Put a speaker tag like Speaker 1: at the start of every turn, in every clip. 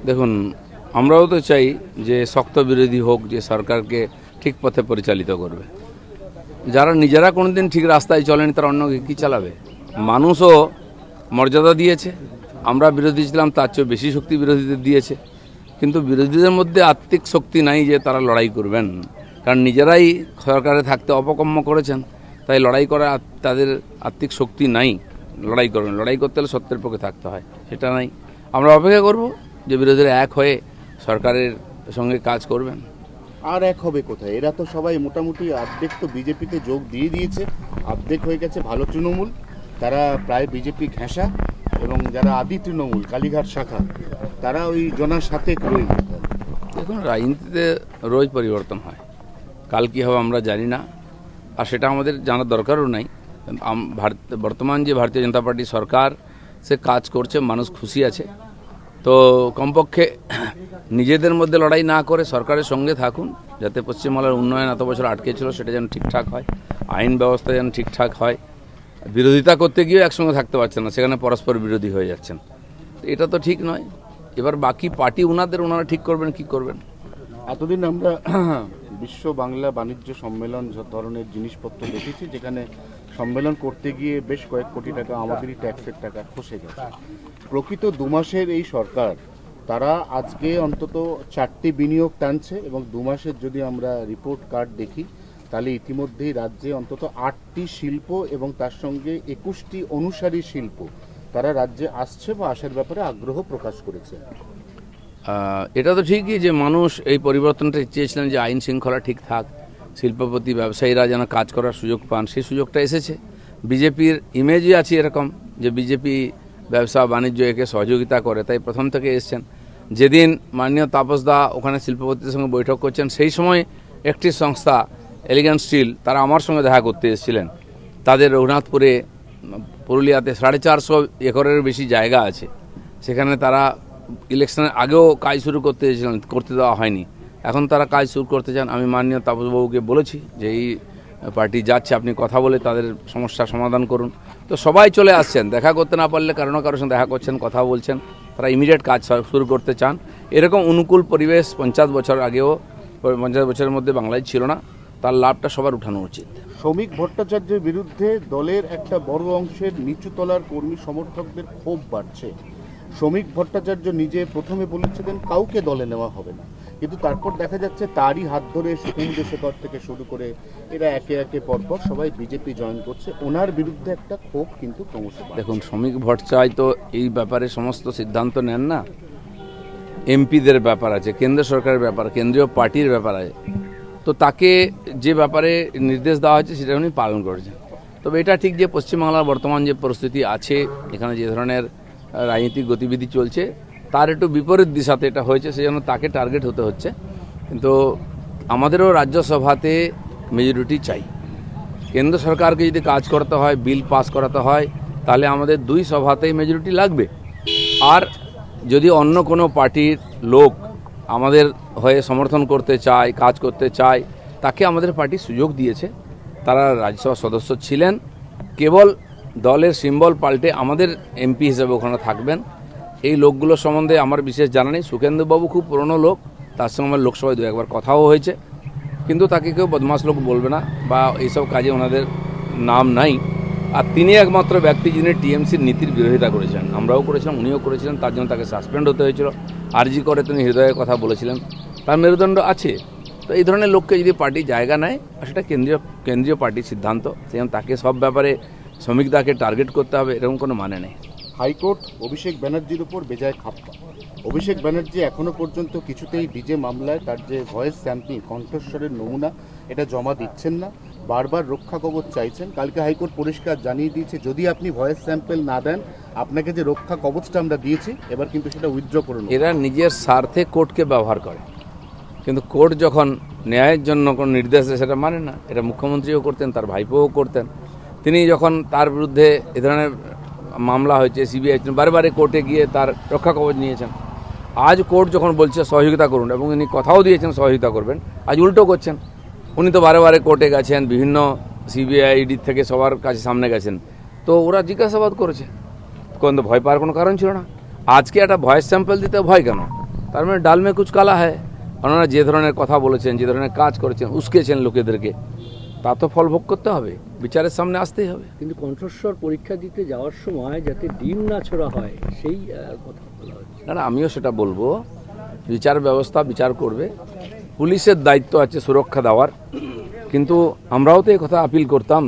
Speaker 1: দেখুন, আমরাও তো চাই যে শক্ত বিরোধী হোক, যে সরকারকে ঠিক পথে পরিচালিত করবে। যারা নিজেরা কোনোদিন ঠিক রাস্তায় চলেনি তারা অন্যকে কী চালাবে? মানুষও মর্যাদা দিয়েছে, আমরা বিরোধী ছিলাম তার চেয়ে বেশি শক্তি বিরোধীদের দিয়েছে। কিন্তু বিরোধীদের মধ্যে আত্মিক শক্তি নাই যে তারা লড়াই করবেন, কারণ নিজেরাই সরকারে থাকতে অপকর্ম করেছেন, তাই লড়াই করা তাদের আত্মিক শক্তি নাই। লড়াই করবেন, লড়াই করতে হলে সত্যের পক্ষে থাকতে হয়, সেটা নাই। আমরা অপেক্ষা করব যে বিরোধীরা এক হয়ে সরকারের সঙ্গে কাজ করবেন।
Speaker 2: আর এক হবে কোথায়? এরা তো সবাই মোটামুটি অর্ধেক তো বিজেপিতে যোগ দিয়ে দিয়েছে, অর্ধেক হয়ে গেছে ভালো তৃণমূল, তারা প্রায় বিজেপি ঘেঁষা, এবং যারা আদি তৃণমূল কালীঘাট শাখা তারা ওই জনার সাথে রয়ে গেছে।
Speaker 1: দেখুন, রাজনীতিতে রোজ পরিবর্তন হয়, কাল কী হবে আমরা জানি না, আর সেটা আমাদের জানার দরকারও নাই। বর্তমান যে ভারতীয় জনতা পার্টি সরকার সে কাজ করছে, মানুষ খুশি আছে। তো কমপক্ষে নিজেদের মধ্যে লড়াই না করে সরকারের সঙ্গে থাকুন, যাতে পশ্চিমবাংলার উন্নয়ন এত বছর আটকে ছিল সেটা যেন ঠিকঠাক হয়, আইন ব্যবস্থা যেন ঠিকঠাক হয়। বিরোধিতা করতে গিয়েও একসঙ্গে থাকতে পারছেন না, সেখানে পরস্পর বিরোধী হয়ে যাচ্ছেন। এটা তো ঠিক নয়। এবার বাকি পার্টি ওনারা ঠিক করবেন কি করবেন।
Speaker 2: এতদিন আমরা বিশ্ব বাংলা বাণিজ্য সম্মেলন ধরনের জিনিসপত্র দেখেছি, যেখানে সম্মেলন করতে গিয়ে বেশ কয়েক কোটি টাকা আমাদেরই ট্যাক্সের টাকা খসে গেছে। প্রকৃত 2 মাসের এই সরকার, তারা আজকে অন্তত 4টি বিনিয়োগ টানছে, এবং 2 মাসের যদি আমরা রিপোর্ট কার্ড দেখি তাহলে ইতিমধ্যেই রাজ্যে অন্তত 8টি শিল্প এবং তার সঙ্গে 21টি অনুসারী শিল্প তারা রাজ্যে আসছে বা আসার ব্যাপারে আগ্রহ প্রকাশ করেছে।
Speaker 1: এটা তো ঠিকই যে মানুষ এই পরিবর্তনটা চেয়েছিলেন, যে আইন শৃঙ্খলা ঠিক থাক, শিল্পপতি ব্যবসায়ীরা যেন কাজ করার সুযোগ পান, সেই সুযোগটা এসেছে। বিজেপির ইমেজই আছে এরকম যে বিজেপি ব্যবসা বাণিজ্য একে সহযোগিতা করে, তাই প্রথম থেকে এসছেন। যেদিন মাননীয় তাপসদা ওখানে শিল্পপতিদের সঙ্গে বৈঠক করছেন, সেই সময় একটি সংস্থা এলিগেন্ট স্টিল তারা আমার সঙ্গে দেখা করতে এসেছিলেন। তাদের রঘুনাথপুরে পুরুলিয়াতে 450 একরের বেশি জায়গা আছে, সেখানে তারা ইলেকশনের আগেও কাজ শুরু করতে চেয়েছিলেন, করতে দেওয়া হয়নি। এখন তারা কাজ শুরু করতে চান। আমি মাননীয় তাপসবাবুকে বলেছি যে এই পার্টি যাচ্ছে, আপনি কথা বলে তাদের সমস্যার সমাধান করুন। তো সবাই চলে আসছেন, দেখা করতে না পারলে কারোর সঙ্গে দেখা করছেন, কথা বলছেন। তারা ইমিডিয়েট কাজ শুরু করতে চান। এরকম অনুকূল পরিবেশ 50 বছর আগেও, 50 বছরের মধ্যে বাংলায় ছিল না। তার লাভটা সবার উঠানো উচিত।
Speaker 2: শ্রমিক ভট্টাচার্যের বিরুদ্ধে দলের একটা বড় অংশের নিচুতলার কর্মী সমর্থকদের ক্ষোভ বাড়ছে। শ্রমিক ভট্টাচার্য নিজে প্রথমে বলেছিলেন কাউকে দলে নেওয়া হবে না, কিন্তু তারপর দেখা যাচ্ছে তারই হাত ধরে সুখেন্দু শেখর থেকে শুরু করে এরা একে একে পরপর সবাই বিজেপি জয়েন করছে। ওনার বিরুদ্ধে একটা ক্ষোভ কিন্তু ক্রমশ বাড়ছে।
Speaker 1: দেখুন, শ্রমিক ভট্টাচার্য তো এই ব্যাপারে সমস্ত সিদ্ধান্ত নেন না, এমপিদের ব্যাপার আছে, কেন্দ্র সরকারের ব্যাপার, কেন্দ্রীয় পার্টির ব্যাপার আছে। তো তাকে যে ব্যাপারে নির্দেশ দেওয়া হয়েছে সেটা উনি পালন করেছেন। তবে এটা ঠিক যে পশ্চিমবাংলার বর্তমান যে পরিস্থিতি আছে, এখানে যে ধরনের রাজনৈতিক গতিবিধি চলছে তার একটু বিপরীত দিশাতে এটা হয়েছে, সেজন্য তাকে টার্গেট হতে হচ্ছে। কিন্তু আমাদেরও রাজ্যসভাতে মেজরিটি চাই। কেন্দ্র সরকারকে যদি কাজ করতে হয়, বিল পাস করাতে হয়, তাহলে আমাদের 2 সভাতেই মেজরিটি লাগবে। আর যদি অন্য কোনো পার্টির লোক আমাদের হয়ে সমর্থন করতে চায়, কাজ করতে চায়, তাকে আমাদের পার্টি সুযোগ দিয়েছে। তারা রাজ্যসভা সদস্য ছিলেন, কেবল দলের সিম্বল পাল্টে আমাদের এমপি হিসেবে ওখানে থাকবেন। এই লোকগুলো সম্বন্ধে আমার বিশেষ জানা নেই। সুখেন্দুবাবু খুব পুরনো লোক, তার সঙ্গে আমার লোকসভায় 2-1বার কথাও হয়েছে, কিন্তু তাকে কেউ বদমাশ লোক বলবে না বা এইসব কাজে ওনাদের নাম নাই। আর তিনি একমাত্র ব্যক্তি যিনি টিএমসির নীতির বিরোধিতা করেছেন, আমরাও করেছিলাম, উনিও করেছিলেন, তার জন্য তাকে সাসপেন্ড হতে হয়েছিল। আরজি করে তিনি হৃদয়ের কথা বলেছিলেন, তার মেরুদণ্ড আছে। তো এই ধরনের লোককে যদি পার্টি জায়গা নেয়, সেটা কেন্দ্রীয় পার্টির সিদ্ধান্ত, সেজন্য তাকে সব ব্যাপারে শ্রমিকদাকে টার্গেট করতে হবে এরকম কোনো মানে নেই।
Speaker 2: হাইকোর্ট অভিষেক ব্যানার্জির উপর বেজায় খাপ্পা। অভিষেক ব্যানার্জি এখনো পর্যন্ত কিছুতেই ডিজে মামলায় তার যে ভয়েস স্যাম্পল, কণ্ঠস্বরের নমুনা, এটা জমা দিচ্ছেন না, বারবার রক্ষা কবচ চাইছেন। কালকে হাইকোর্ট পরিষ্কার জানিয়ে দিয়েছে যদি আপনি ভয়েস স্যাম্পল না দেন, আপনাকে যে রক্ষা কবচটা আমরা দিয়েছি এবার কিন্তু সেটা উইথড্র করুন।
Speaker 1: এরা নিজের স্বার্থে কোর্টকে ব্যবহার করে, কিন্তু কোর্ট যখন ন্যায়ের জন্য কোনো নির্দেশ দেয় সেটা মানে না। এটা মুখ্যমন্ত্রীও করতেন, তার ভাইপোও করতেন। তিনি যখন তার বিরুদ্ধে এ ধরনের মামলা হয়েছে, সিবিআই বারে কোর্টে গিয়ে তার রক্ষা কবচ নিয়েছেন। আজ কোর্ট যখন বলছে সহযোগিতা করুন, এবং উনি কথাও দিয়েছেন সহযোগিতা করবেন, আজ উল্টো করছেন। উনি তো বারে কোর্টে গেছেন, বিভিন্ন সিবিআই ইডি থেকে সবার কাছে সামনে গেছেন, তো ওরা জিজ্ঞাসাবাদ করেছে, কোন তো ভয় পাওয়ার কোনো কারণ ছিল না। আজকে একটা ভয়েস স্যাম্পল দিতে ভয় কেন? তার মানে ডাল মে কুচ কালা হয়। ওনারা যে ধরনের কথা বলেছেন, যে ধরনের কাজ করেছেন, উস্কেছেন লোকেদেরকে, তা তো ফল ভোগ করতে হবে, বিচারের সামনে আসতেই হবে।
Speaker 3: কিন্তু কণ্ঠস্বর পরীক্ষা দিতে যাওয়ার সময় যাতে ডিম না ছোড়া হয় সেই কথা বলা হচ্ছে।
Speaker 1: না না, আমিও সেটা বলবো, বিচার ব্যবস্থা বিচার করবে, পুলিশের দায়িত্ব আছে সুরক্ষা দেওয়ার। কিন্তু আমরাও তো এই কথা আপিল করতাম,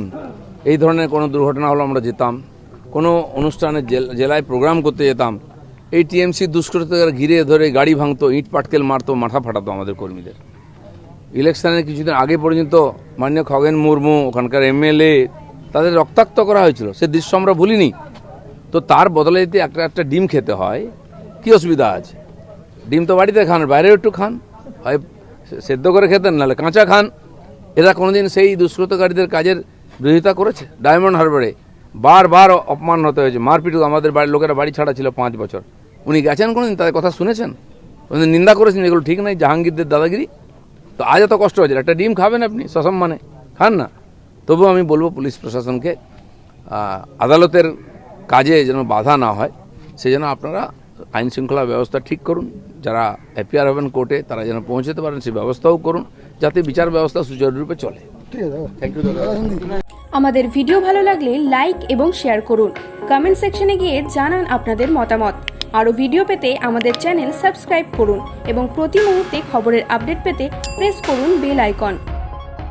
Speaker 1: এই ধরনের কোনো দুর্ঘটনা হলো আমরা যেতাম, কোনো অনুষ্ঠানে জেলায় প্রোগ্রাম করতে যেতাম, এই টিএমসি দুষ্কৃতকারীরা ঘিরে ধরে গাড়ি ভাঙতো, ইট পাটকেল মারতো, মাথা ফাটাতো আমাদের কর্মীদের। ইলেকশনের কিছুদিন আগে পর্যন্ত মাননীয় খগেন মুর্মু, ওখানকার এমএলএ, তাদের রক্তাক্ত করা হয়েছিল, সে দৃশ্য আমরা ভুলিনি। তো তার বদলে যদি একটা ডিম খেতে হয়, কি অসুবিধা আছে? ডিম তো বাড়িতে খান, বাইরেও একটু খান, হয় সেদ্ধ করে খেতেন, নাহলে কাঁচা খান। এরা কোনোদিন সেই দুষ্কৃতকারীদের কাজের বিরোধিতা করেছে? ডায়মন্ড হারবারে বারবার অপমান হতে হয়েছে, মারপিট, আমাদের বাড়ির লোকেরা বাড়ি ছাড়া ছিল 5 বছর। উনি গেছেন কোনোদিন, তাদের কথা শুনেছেন? কোনোদিন নিন্দা করেছেন এগুলো ঠিক নাই, জাহাঙ্গীরদের দাদাগিরি? তো আজ এত কষ্ট হয়েছে, একটা ডিম খাবেন আপনি সসম্মানে, খান না। তবুও আমি বলবো পুলিশ প্রশাসনকে আদালতের কাজে যেন বাধা না হয়, সেই জন্য আপনারা আইন শৃঙ্খলা ব্যবস্থা ঠিক করুন। যারা অ্যাপিয়ার হবেন কোর্টে, তারা যেন পৌঁছতে পারেন সেই ব্যবস্থাও করুন, যাতে বিচার ব্যবস্থা সুচারুরূপে চলে।
Speaker 2: থ্যাংক ইউ দাদা।
Speaker 4: আমাদের ভিডিও ভালো লাগলে লাইক এবং শেয়ার করুন। কমেন্ট সেকশনে গিয়ে জানান আপনাদের মতামত। আরও ভিডিও পেতে আমাদের চ্যানেল সাবস্ক্রাইব করুন এবং প্রতি মুহূর্তে খবরের আপডেট পেতে প্রেস করুন বেল আইকন।